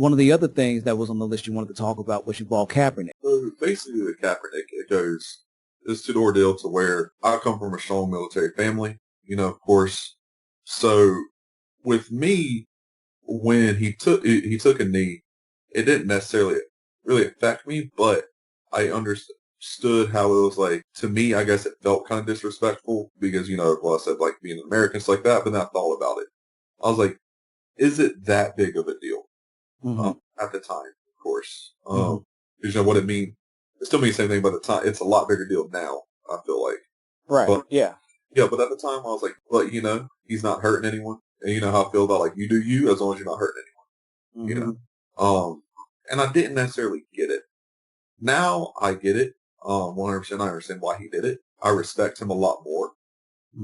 one of the other things that was on the list you wanted to talk about was your ball Kaepernick. So basically with Kaepernick, it goes, it's to the ordeal to where I come from a strong military family, of course. So with me, when he took a knee, it didn't necessarily really affect me, but I understood how it was like, to me, I guess it felt kind of disrespectful because, well, I said like being an American, stuff like that, but then I thought about it. I was like, is it that big of a deal? Mm-hmm. At the time, of course. Mm-hmm. Because what it means, it still means the same thing, but at the time, it's a lot bigger deal now, I feel like. Right. But, yeah. yeah, but at the time, I was like, but, he's not hurting anyone. And you know how I feel about, like, you do you as long as you're not hurting anyone, Mm-hmm. And I didn't necessarily get it. Now I get it. 100% I understand why he did it. I respect him a lot more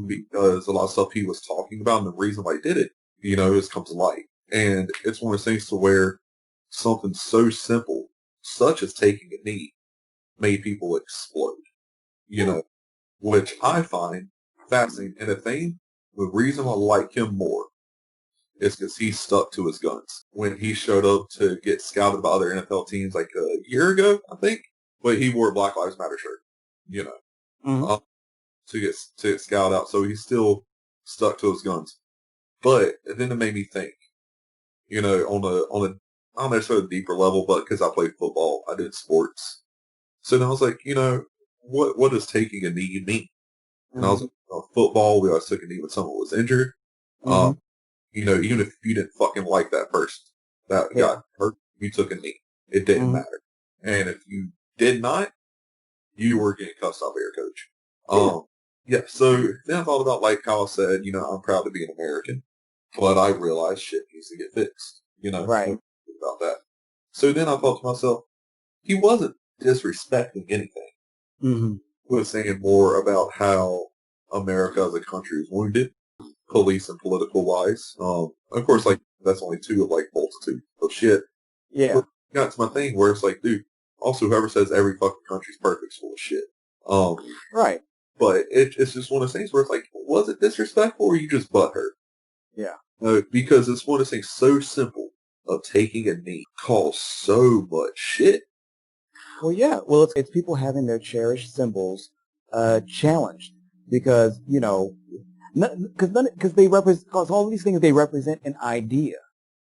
because a lot of stuff he was talking about and the reason why he did it, has come to light. And it's one of those things to where something so simple, such as taking a knee, made people explode, which I find fascinating. And the reason I like him more is because he stuck to his guns. When he showed up to get scouted by other NFL teams like a year ago, I think, but he wore a Black Lives Matter shirt, to get scouted out. So he still stuck to his guns. But then it made me think, on a not necessarily a deeper level, but because I played football, I did sports. So then I was like, what does taking a knee mean? And I was like, football, we always took a knee when someone was injured. Even if you didn't fucking like that person that got hurt, you took a knee. It didn't matter. And if you did not, you were getting cussed out by your coach. So then I thought about like how I said, I'm proud to be an American, but I realized shit needs to get fixed, Right. about that. So then I thought to myself, he wasn't disrespecting anything. Mm-hmm. He was saying more about how America as a country is wounded, police and political wise. Of course, like, that's only two of like multitude of shit. Yeah. But got to my thing where it's like, dude, also whoever says every fucking country's perfect is full of shit. Right. But it's just one of those things where it's like, was it disrespectful or you just butthurt? Yeah. Because it's one of those things so simple of taking a knee caused so much shit. Well, yeah. Well, it's people having their cherished symbols challenged because, because all these things, they represent an idea.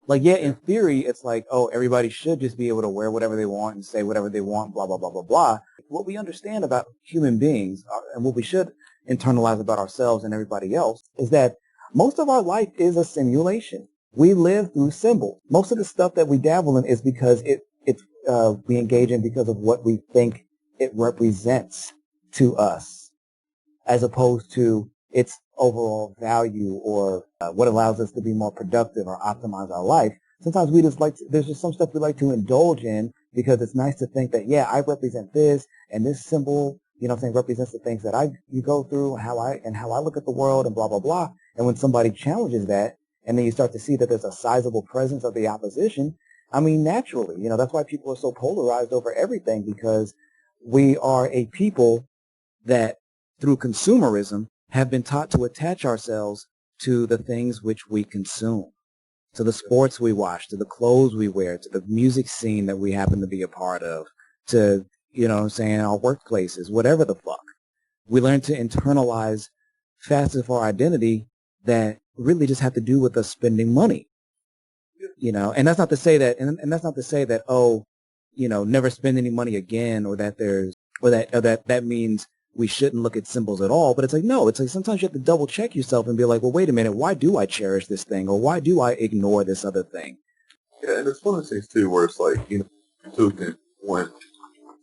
Like, yeah, in theory, it's like, oh, everybody should just be able to wear whatever they want and say whatever they want, blah, blah, blah, blah, blah. What we understand about human beings and what we should internalize about ourselves and everybody else is that most of our life is a simulation. We live through symbols. Most of the stuff that we dabble in is because we engage in because of what we think it represents to us, as opposed to its overall value or what allows us to be more productive or optimize our life. Sometimes we just there's just some stuff we like to indulge in because it's nice to think that, yeah, I represent this and this symbol, represents the things that you go through, how I look at the world and blah, blah, blah. And when somebody challenges that and then you start to see that there's a sizable presence of the opposition, I mean, naturally, that's why people are so polarized over everything, because we are a people that through consumerism have been taught to attach ourselves to the things which we consume, to the sports we watch, to the clothes we wear, to the music scene that we happen to be a part of, to, our workplaces, whatever the fuck. We learn to internalize facets of our identity that really just have to do with us spending money. And that's not to say that, and that's not to say that, never spend any money again, or that that means we shouldn't look at symbols at all. But it's like, no, it's like sometimes you have to double check yourself and be like, well, wait a minute, why do I cherish this thing? Or why do I ignore this other thing? Yeah, and it's one of those things too where it's like, Putin went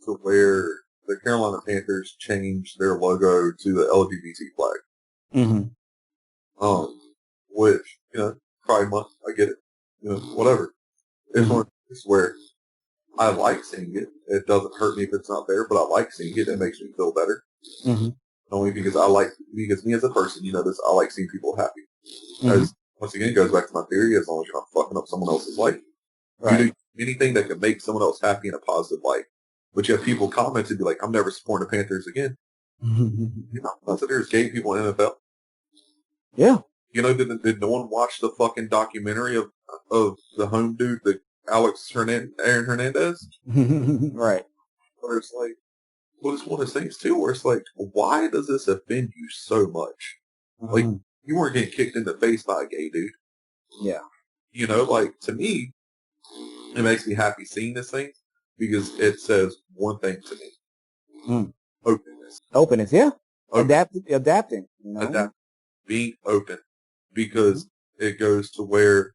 to where the Carolina Panthers changed their logo to the LGBT flag. Mm-hmm. Which, Pride Month, I get it. Whatever. It's one of those where I like seeing it. It doesn't hurt me if it's not there, but I like seeing it. It makes me feel better. Mm-hmm. Only because because me as a person, I like seeing people happy. Mm-hmm. Once again, it goes back to my theory, as long as you're not fucking up someone else's life. Right. You do anything that can make someone else happy in a positive light. But you have people comment and be like, I'm never supporting the Panthers again. That's there's gay people in the NFL. Yeah. Did no one watch the fucking documentary of the home dude, the Aaron Hernandez, Right. where it's like, well, it's one of those things too, where it's like, why does this offend you so much? Like, Mhm. you weren't getting kicked in the face by a gay dude. Yeah. You know, like, to me, it makes me happy seeing this thing because it says one thing to me. Mm. Openness. Openness, yeah. Open. Adapting, you know? Adapt. Being open. Mhm. Because it goes to where,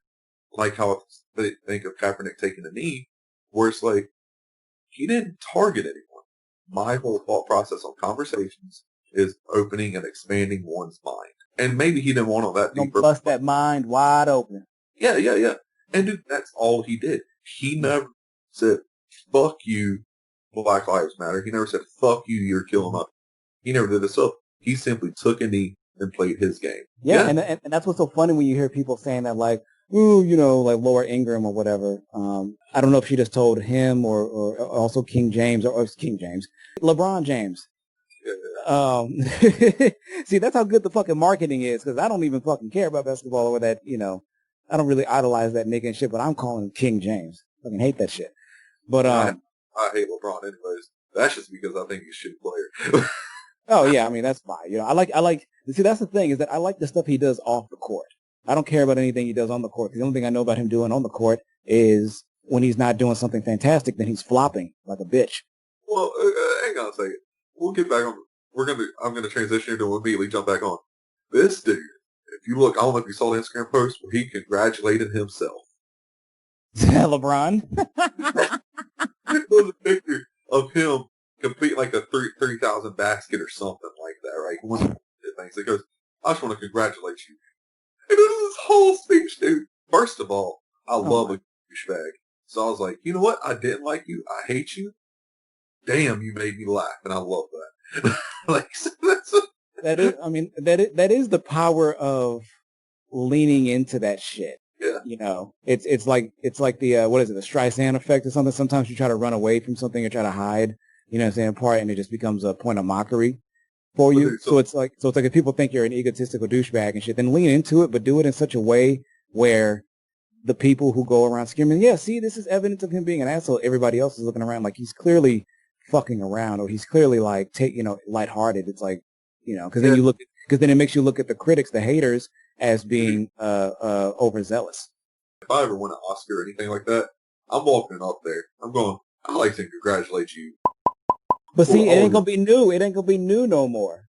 like how they think of Kaepernick taking a knee, where it's like, he didn't target anyone. My whole thought process on conversations is opening and expanding one's mind. And maybe he didn't want on that Gonna deeper. bust that mind wide open. Yeah, yeah, yeah. And dude, that's all he did. He never said, fuck you, Black Lives Matter. He never said, fuck you, you're killing us. He never did this stuff. He simply took a knee and played his game. Yeah, and that's what's so funny when you hear people saying that, like, ooh, you know, like Laura Ingraham or whatever. I don't know if she just told him or also King James or King James, LeBron James. See, that's how good the fucking marketing is, because I don't even fucking care about basketball or that, you know, I don't really idolize that nigga and shit, but I'm calling him King James. Fucking hate that shit. But Yeah, I hate LeBron anyways. That's just because I think he's a shitty player. oh yeah, I mean that's fine. You know, see, that's the thing, is that I like the stuff he does off the court. I don't care about anything he does on the court, because the only thing I know about him doing on the court is when he's not doing something fantastic, then he's flopping like a bitch. Well, hang on a second. We'll get back on. I'm gonna transition here to immediately jump back on. This dude, if you look, I don't know if you saw the Instagram post where he congratulated himself. LeBron. It was a picture of him complete like a 3,000 basket or something like that, right? One of the things. He goes, I just want to congratulate you. And it was this whole speech, dude. First of all, I Oh love my. a douchebag. So I was like, you know what? I didn't like you. I hate you. Damn, you made me laugh, and I love that. Like, that's That is, I mean, that is the power of leaning into that shit. yeah. You know, it's like the what is it, the Streisand effect or something. Sometimes you try to run away from something or try to hide, you know what I'm saying, part, and it just becomes a point of mockery for But you. dude, So it's like if people think you're an egotistical douchebag and shit, then lean into it, but do it in such a way where the people who go around screaming, yeah, see, this is evidence of him being an asshole. Everybody else is looking around like he's clearly fucking around, or he's clearly like lighthearted. It's like, you know, because yeah, then it makes you look at the critics, the haters, as dude, being overzealous. if I ever win an Oscar or anything like that, I'm walking up there. I'm going, I like to congratulate you But for see, it all ain't your. gonna be new. It ain't gonna be new no more.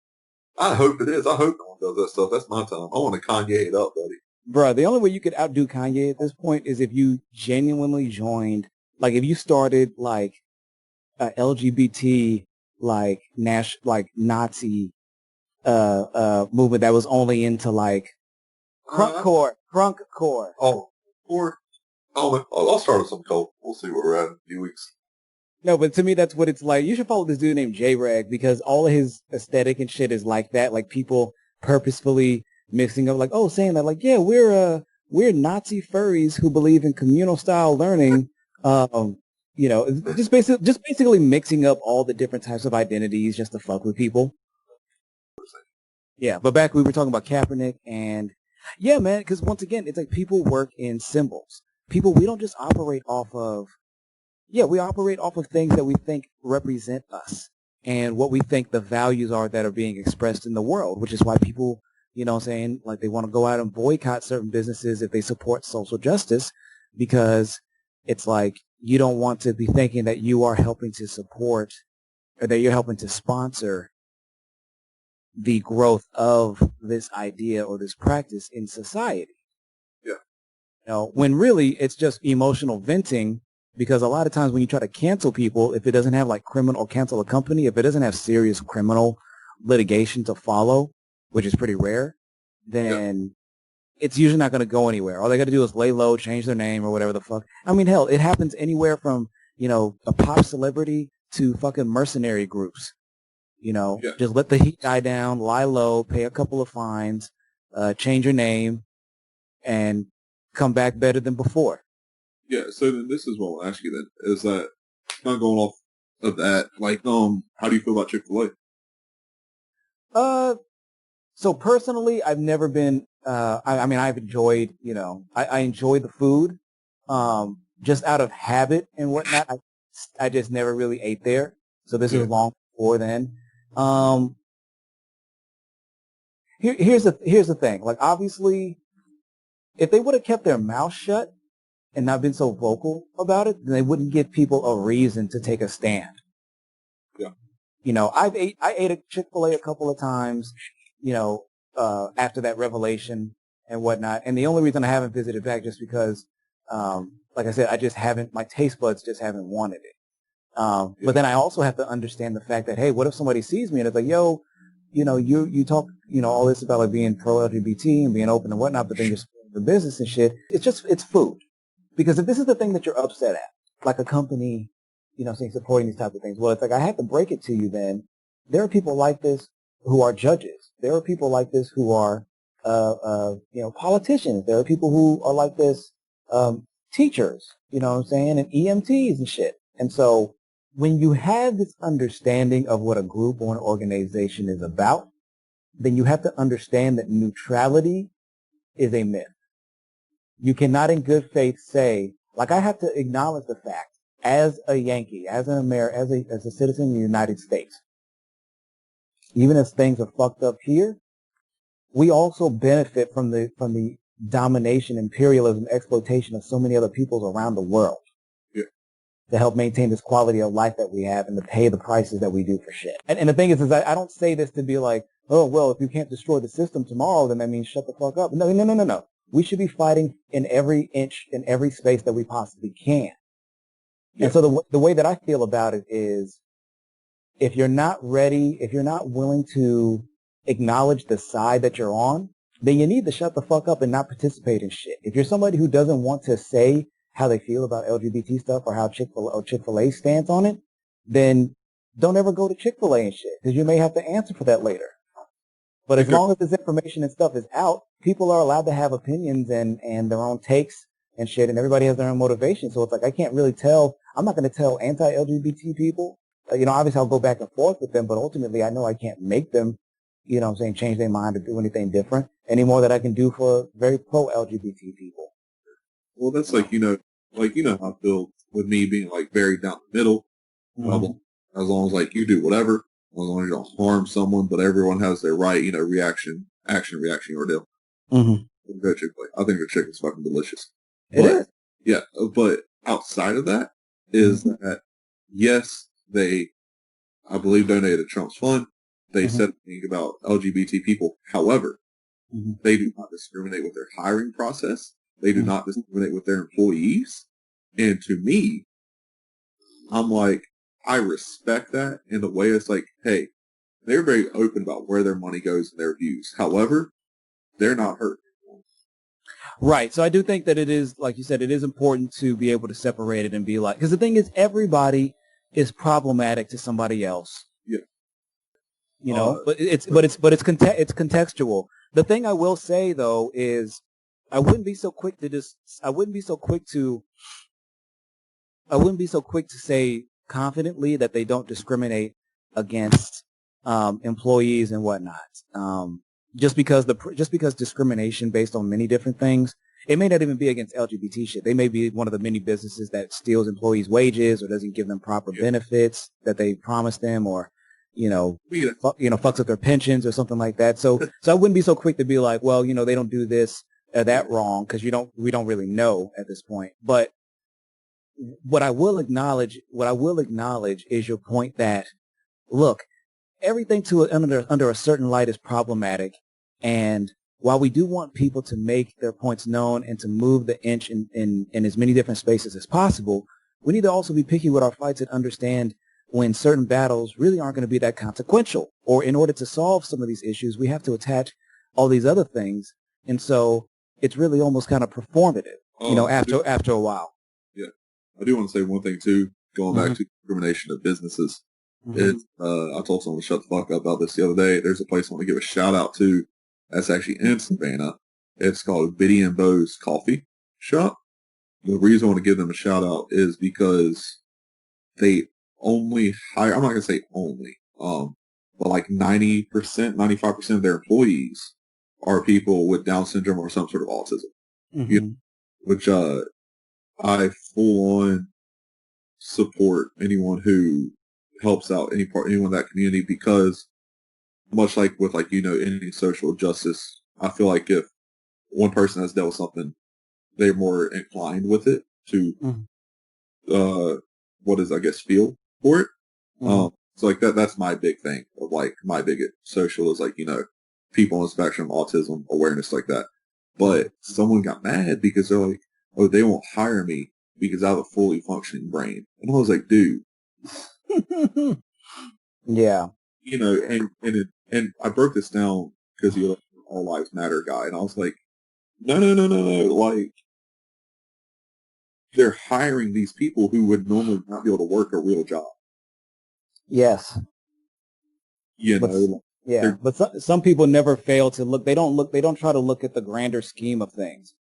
I hope it is. I hope no one does that stuff. That's my time. I want to Kanye it up, buddy. Bruh, the only way you could outdo Kanye at this point is if you genuinely joined, like if you started like a LGBT like Nazi movement that was only into like Uh, crunk core. oh, or I'll start with some cold. We'll see where we're at in a few weeks. No, but to me that's what it's like. You should follow this dude named J-Rag, because all of his aesthetic and shit is like that, like people purposefully mixing up, like, oh, saying that, like, yeah, we're Nazi furries who believe in communal style learning. You know, just basically mixing up all the different types of identities just to fuck with people. Yeah, but back we were talking about Kaepernick, and yeah, man, because once again, it's like people work in symbols. People, we don't just operate off of, yeah, we operate off of things that we think represent us and what we think the values are that are being expressed in the world, which is why people, you know what I'm saying, like they want to go out and boycott certain businesses if they support social justice, because it's like you don't want to be thinking that you are helping to support or that you're helping to sponsor the growth of this idea or this practice in society. Yeah. You know, when really it's just emotional venting, because a lot of times when you try to cancel people, if it doesn't have like criminal, or cancel a company, if it doesn't have serious criminal litigation to follow, which is pretty rare, Yeah. then it's usually not going to go anywhere. All they got to do is lay low, change their name or whatever the fuck. I mean, hell, it happens anywhere from, you know, a pop celebrity to fucking mercenary groups. You know, Yeah. just let the heat die down, lie low, pay a couple of fines, change your name, and come back better than before. Yeah. So then this is what I'll ask you then, is that not going off of that, like, how do you feel about Chick-fil-A? Uh, so personally, I've never been. I mean, I've enjoyed. You know, I enjoy the food. just out of habit and whatnot, I just never really ate there. So this Yeah. is long before then. Here's the thing. Like, obviously, if they would have kept their mouth shut and not been so vocal about it, then they wouldn't give people a reason to take a stand. Yeah. You know, I ate a Chick-fil-A a couple of times, you know, after that revelation and whatnot. And the only reason I haven't visited back just because, like I said, my taste buds just haven't wanted it. But then I also have to understand the fact that, hey, what if somebody sees me and it's like, yo, you know, you talk, you know, all this about like being pro-LGBT and being open and whatnot, but then you're supporting the business and shit. It's food. Because if this is the thing that you're upset at, like a company, you know, saying supporting these types of things, well, it's like, I have to break it to you then. There are people like this who are judges. There are people like this who are, you know, politicians. There are people who are like this, teachers, you know what I'm saying, and EMTs and shit. And so when you have this understanding of what a group or an organization is about, then you have to understand that neutrality is a myth. You cannot in good faith say, like, I have to acknowledge the fact as a Yankee, as an American, as a citizen of the United States, even as things are fucked up here, we also benefit from the domination, imperialism, exploitation of so many other peoples around the world. Yeah. To help maintain this quality of life that we have and to pay the prices that we do for shit. And the thing is I don't say this to be like, oh, well, if you can't destroy the system tomorrow, then that means shut the fuck up. No. We should be fighting in every inch, in every space that we possibly can. Yeah. And so the way that I feel about it is, if you're not ready, if you're not willing to acknowledge the side that you're on, then you need to shut the fuck up and not participate in shit. If you're somebody who doesn't want to say how they feel about LGBT stuff or how Chick-fil-A stands on it, then don't ever go to Chick-fil-A and shit, because you may have to answer for that later. But as long as this information and stuff is out, people are allowed to have opinions and their own takes and shit, and everybody has their own motivation. So it's like, I can't really tell, I'm not going to tell anti-LGBT people, you know, obviously I'll go back and forth with them, but ultimately I know I can't make them, you know what I'm saying, change their mind or do anything different any more than I can do for very pro-LGBT people. Well, that's like, you know how I feel with me being like very down the middle. As long as like you do whatever, as long as you don't harm someone, but everyone has their right, you know, reaction, ordeal. Go Chick-fil-A. I think their chicken's fucking delicious. It is. Yeah, but outside of that is that, yes, they, I believe, donated to Trump's fund. They said things about LGBT people. However, they do not discriminate with their hiring process. They do not discriminate with their employees. And to me, I'm like, I respect that in the way it's like, hey, they're very open about where their money goes and their views. However, they're not hurt. Right. So I do think that it is, like you said, it is important to be able to separate it and be like, because the thing is, everybody is problematic to somebody else. Yeah. You know, but it's contextual. The thing I will say though is, I wouldn't be so quick to say confidently that they don't discriminate against employees and whatnot. Just because discrimination based on many different things, it may not even be against LGBT shit. They may be one of the many businesses that steals employees' wages or doesn't give them proper benefits that they promised them, or fucks up their pensions or something like that. So I wouldn't be so quick to be like, well, you know, they don't do this or that wrong, because we don't really know at this point. But what I will acknowledge is your point that, look, everything under a certain light is problematic, and while we do want people to make their points known and to move the inch in as many different spaces as possible, we need to also be picky with our fights and understand when certain battles really aren't going to be that consequential. Or in order to solve some of these issues, we have to attach all these other things, and so it's really almost kind of performative, after a while. Yeah, I do want to say one thing too, going back to discrimination of businesses. I told someone to shut the fuck up about this the other day. There's a place I want to give a shout out to that's actually in Savannah. It's called Biddy and Bo's Coffee Shop. The reason I want to give them a shout out is because they only hire, I'm not going to say only, but like 90%, 95% of their employees are people with Down syndrome or some sort of autism. Which I full on support anyone who helps out anyone in that community because much like with any social justice, I feel like if one person has dealt with something, they're more inclined with it to Mm-hmm. what is I guess feel for it. Mm-hmm. So that's my big thing of my big social is people on the spectrum, autism, awareness like that. But someone got mad because they're like, oh, they won't hire me because I have a fully functioning brain. And I was like, dude, Yeah. and I broke this down because you're like an all lives matter guy. And I was like, no, no, no, no, no. Like, they're hiring these people who would normally not be able to work a real job. Yes. You But know, yeah, they're but some people never fail to look. They don't look. They don't try to look at the grander scheme of things.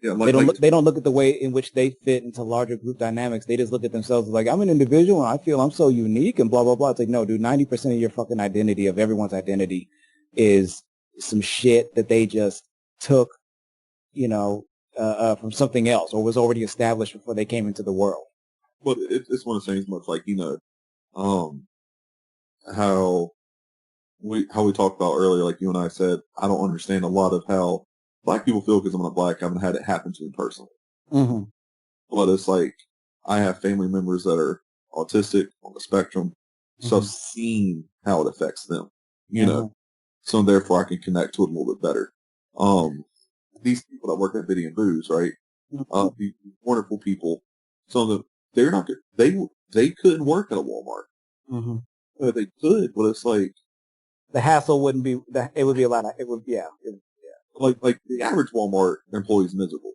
yeah, They don't look. They don't look at the way in which they fit into larger group dynamics. They just look at themselves as like, I'm an individual and I feel I'm so unique and blah blah blah. It's like, no, dude. 90% of your fucking identity, of everyone's identity, is some shit that they just took, you know, from something else or was already established before they came into the world. but it's one of the things much um, how we talked about earlier, like you and I said, I don't understand a lot of how black people feel because I'm not black. I haven't had it happen to me personally. Mm-hmm. But it's like I have family members that are autistic on the spectrum, so I've Mm-hmm. seen how it affects them, you know. Mm-hmm. So therefore I can connect to it a little bit better. Um, these people that work at Biddy and Booze, right? These wonderful people. Some of them, they're not good. They couldn't work at a Walmart. Mm-hmm. They could, but it's like The hassle wouldn't be that. It would be a lot of. It would. Yeah. like the average Walmart employee is miserable.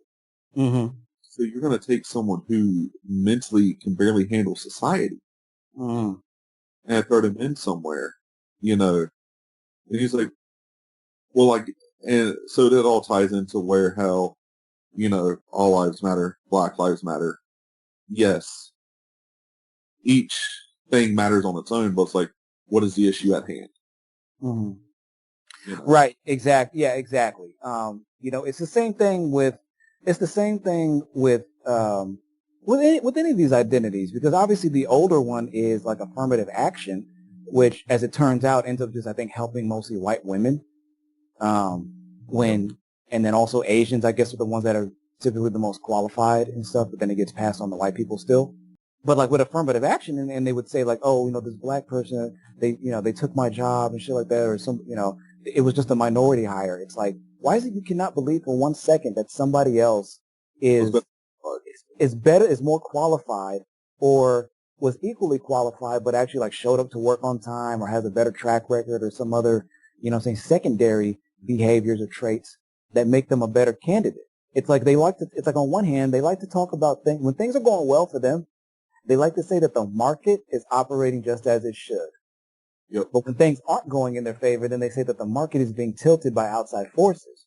Mm-hmm. So you're going to take someone who mentally can barely handle society Mm-hmm. and throw them in somewhere, you know. And he's like, well, and so that all ties into where how, all lives matter, Black lives matter. Yes, each thing matters on its own, but it's like, what is the issue at hand? Mm-hmm. You know, Right. Exactly. Yeah. Exactly. It's the same thing with. It's the same thing with any of these identities because obviously the older one is like affirmative action, which, as it turns out, ends up just I think helping mostly white women. Um, yep. when and then also Asians, I guess, are the ones that are typically the most qualified and stuff, but then it gets passed on to white people still. But like with affirmative action, and they would say like, oh, this black person, they took my job and shit like that, or it was just a minority hire. It's like, why is it you cannot believe for 1 second that somebody else What's better? is better, is more qualified, or was equally qualified, but actually like showed up to work on time, or has a better track record, or some other, secondary behaviors or traits that make them a better candidate. It's like it's like on one hand, they like to talk about things, when things are going well for them, they like to say that the market is operating just as it should. Yep. But when things aren't going in their favor, then they say that the market is being tilted by outside forces.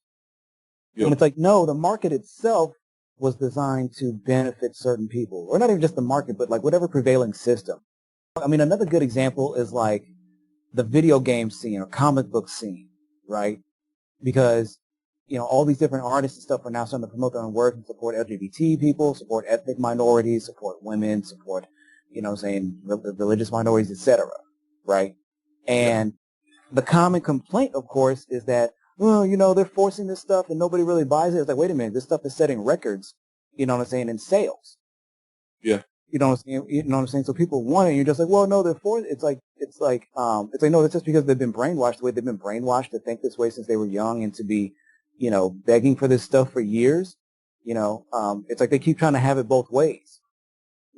Yep. And it's like, no, the market itself was designed to benefit certain people. Or not even just the market, but like whatever prevailing system. I mean, another good example is like the video game scene or comic book scene, right? Because, all these different artists and stuff are now starting to promote their own work and support LGBT people, support ethnic minorities, support women, support, religious minorities, etc. Right? Yep. And the common complaint, of course, is that, well, they're forcing this stuff and nobody really buys it. It's like, wait a minute, this stuff is setting records, in sales. Yeah. You know what I'm saying? You know what I'm saying? So people want it, and you're just like, well, no, they're for it. It's like, no, it's just because they've been brainwashed the way they've been brainwashed to think this way since they were young and to be, begging for this stuff for years. It's like they keep trying to have it both ways,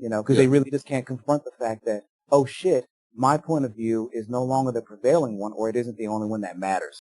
because Yeah. they really just can't confront the fact that, oh shit, my point of view is no longer the prevailing one, or it isn't the only one that matters.